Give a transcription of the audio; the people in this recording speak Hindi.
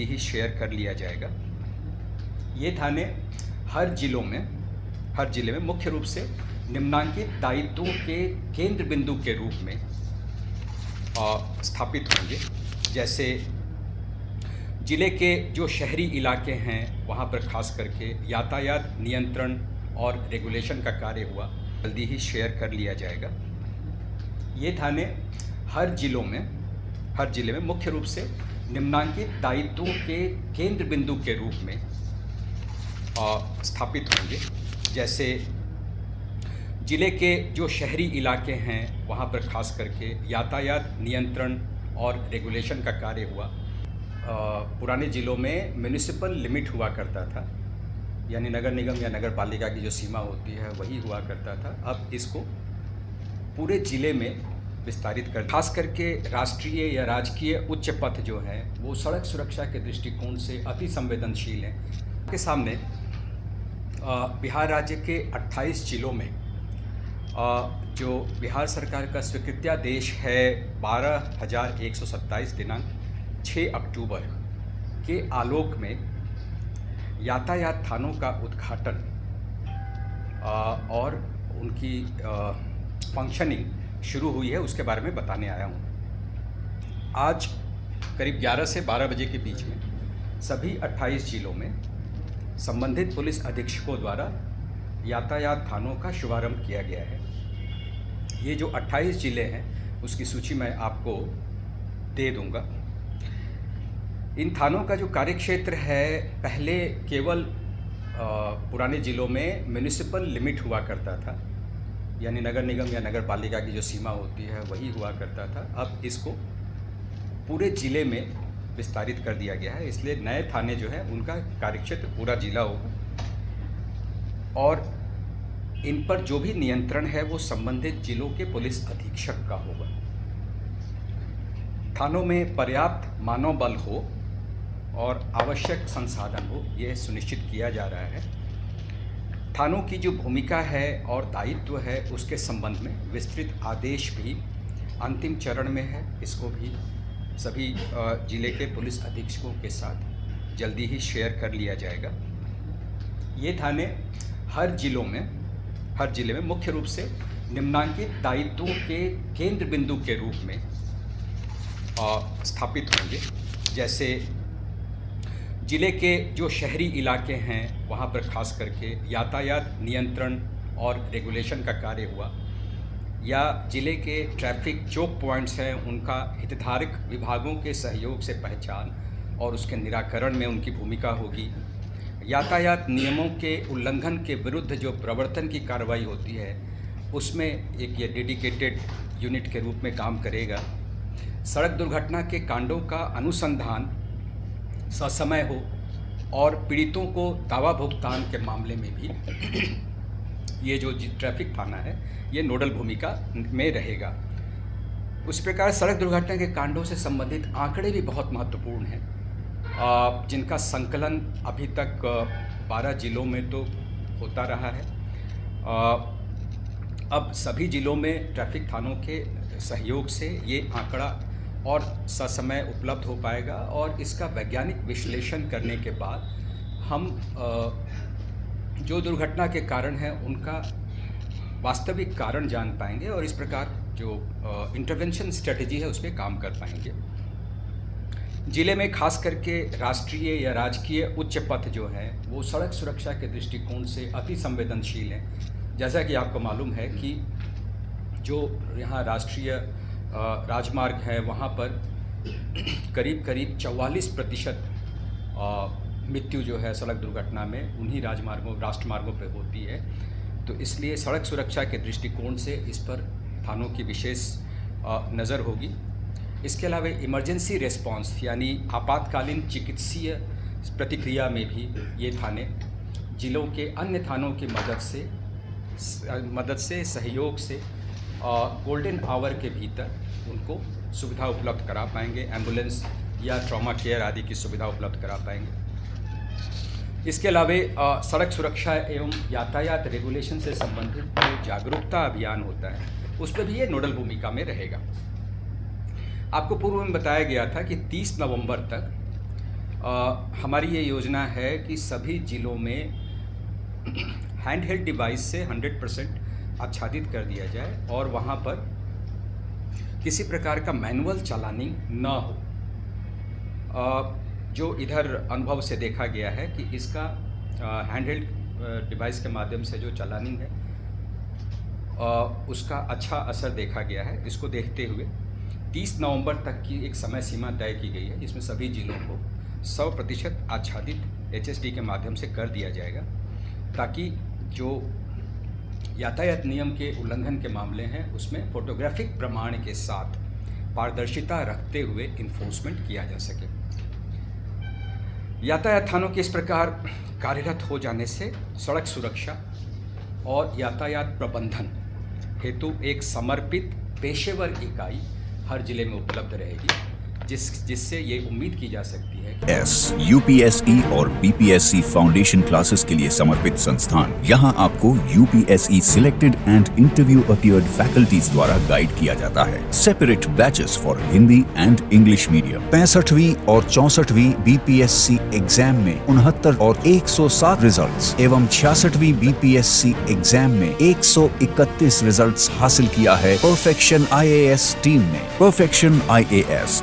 जल्दी ही शेयर कर लिया जाएगा। ये थाने हर ज़िले में मुख्य रूप से निम्नांकित दायित्वों के केंद्र बिंदु के रूप में स्थापित होंगे। जैसे ज़िले के जो शहरी इलाके हैं वहाँ पर खास करके यातायात नियंत्रण और रेगुलेशन का कार्य हुआ, जल्दी ही शेयर कर लिया जाएगा। ये थाने हर ज़िले में मुख्य रूप से निम्नांकित दायित्वों के केंद्र बिंदु के रूप में स्थापित होंगे। जैसे ज़िले के जो शहरी इलाके हैं वहाँ पर खास करके यातायात नियंत्रण और रेगुलेशन का कार्य हुआ। पुराने ज़िलों में म्यूनिसिपल लिमिट हुआ करता था, यानी नगर निगम या नगर पालिका की जो सीमा होती है वही हुआ करता था। अब इसको पूरे ज़िले में विस्तारित कर, खास करके राष्ट्रीय या राजकीय उच्च पथ जो हैं वो सड़क सुरक्षा के दृष्टिकोण से अति संवेदनशील हैं। के सामने बिहार राज्य के 28 जिलों में जो बिहार सरकार का स्वीकृत्यादेश है 12,127 दिनांक 6 अक्टूबर के आलोक में यातायात थानों का उद्घाटन और उनकी फंक्शनिंग शुरू हुई है, उसके बारे में बताने आया हूँ। आज करीब 11 से 12 बजे के बीच में सभी 28 जिलों में संबंधित पुलिस अधीक्षकों द्वारा यातायात थानों का शुभारंभ किया गया है। ये जो 28 ज़िले हैं उसकी सूची मैं आपको दे दूंगा। इन थानों का जो कार्यक्षेत्र है, पहले केवल पुराने ज़िलों में म्यूनिसिपल लिमिट हुआ करता था, यानी नगर निगम या नगर पालिका की जो सीमा होती है वही हुआ करता था। अब इसको पूरे ज़िले में विस्तारित कर दिया गया है, इसलिए नए थाने जो हैं उनका कार्यक्षेत्र पूरा ज़िला होगा और इन पर जो भी नियंत्रण है वो संबंधित जिलों के पुलिस अधीक्षक का होगा। थानों में पर्याप्त मानव बल हो और आवश्यक संसाधन हो, ये सुनिश्चित किया जा रहा है। थानों की जो भूमिका है और दायित्व है उसके संबंध में विस्तृत आदेश भी अंतिम चरण में है। इसको भी सभी जिले के पुलिस अधीक्षकों के साथ जल्दी ही शेयर कर लिया जाएगा। ये थाने हर ज़िले में मुख्य रूप से निम्नांकित दायित्वों के केंद्र बिंदु के रूप में स्थापित होंगे। जैसे ज़िले के जो शहरी इलाके हैं वहाँ पर खास करके यातायात नियंत्रण और रेगुलेशन का कार्य हुआ, या ज़िले के ट्रैफिक चौक पॉइंट्स हैं उनका हितधारक विभागों के सहयोग से पहचान और उसके निराकरण में उनकी भूमिका होगी। यातायात नियमों के उल्लंघन के विरुद्ध जो प्रवर्तन की कार्रवाई होती है उसमें एक ये डेडिकेटेड यूनिट के रूप में काम करेगा। सड़क दुर्घटना के कांडों का अनुसंधान ससमय हो और पीड़ितों को दावा भुगतान के मामले में भी ये जो ट्रैफिक थाना है ये नोडल भूमिका में रहेगा। उस प्रकार सड़क दुर्घटना के कांडों से संबंधित आंकड़े भी बहुत महत्वपूर्ण हैं, जिनका संकलन अभी तक 12 जिलों में तो होता रहा है। अब सभी जिलों में ट्रैफिक थानों के सहयोग से ये आंकड़ा और ससमय उपलब्ध हो पाएगा और इसका वैज्ञानिक विश्लेषण करने के बाद हम जो दुर्घटना के कारण हैं उनका वास्तविक कारण जान पाएंगे और इस प्रकार जो इंटरवेंशन स्ट्रेटजी है उस पर काम कर पाएंगे। ज़िले में खास करके राष्ट्रीय या राजकीय उच्च पथ जो हैं वो सड़क सुरक्षा के दृष्टिकोण से अति संवेदनशील हैं। जैसा कि आपको मालूम है कि जो यहाँ राष्ट्रीय राजमार्ग है वहाँ पर करीब 44% मृत्यु जो है सड़क दुर्घटना में उन्हीं राष्ट्रमार्गों पर होती है। तो इसलिए सड़क सुरक्षा के दृष्टिकोण से इस पर थानों की विशेष नज़र होगी। इसके अलावा इमरजेंसी रिस्पांस यानी आपातकालीन चिकित्सीय प्रतिक्रिया में भी ये थाने जिलों के अन्य थानों की मदद से सहयोग से गोल्डन आवर के भीतर उनको सुविधा उपलब्ध करा पाएंगे, एम्बुलेंस या ट्रॉमा केयर आदि की सुविधा उपलब्ध करा पाएंगे। इसके अलावा सड़क सुरक्षा एवं यातायात रेगुलेशन से संबंधित जो जागरूकता अभियान होता है उस पर भी ये नोडल भूमिका में रहेगा। आपको पूर्व में बताया गया था कि 30 नवंबर तक हमारी ये योजना है कि सभी ज़िलों में हैंड हेल्ड डिवाइस से 100% आच्छादित कर दिया जाए और वहाँ पर किसी प्रकार का मैनुअल चालानिंग न हो। जो इधर अनुभव से देखा गया है कि इसका हैंड हेल्ड डिवाइस के माध्यम से जो चालानिंग है उसका अच्छा असर देखा गया है। इसको देखते हुए 30 नवंबर तक की एक समय सीमा तय की गई है, जिसमें सभी जिलों को 100% आच्छादित HSD के माध्यम से कर दिया जाएगा, ताकि जो यातायात नियम के उल्लंघन के मामले हैं उसमें फोटोग्राफिक प्रमाण के साथ पारदर्शिता रखते हुए इन्फोर्समेंट किया जा सके। यातायात थानों के इस प्रकार कार्यरत हो जाने से सड़क सुरक्षा और यातायात प्रबंधन हेतु एक समर्पित पेशेवर इकाई हर जिले में उपलब्ध रहेगी, जिससे ये उम्मीद की जा सकती है कि UPSE और BPSC फाउंडेशन क्लासेस के लिए समर्पित संस्थान। यहां आपको UPSE selected and interview appeared faculties द्वारा गाइड किया जाता है। Separate batches for Hindi and English medium. 65वीं और 64वीं BPSC एग्जाम में 69 और 107 रिजल्ट्स एवं 66वीं BPSC एग्जाम में 131 रिजल्ट्स हासिल किया है परफेक्शन IAS टीम ने। Perfection IAS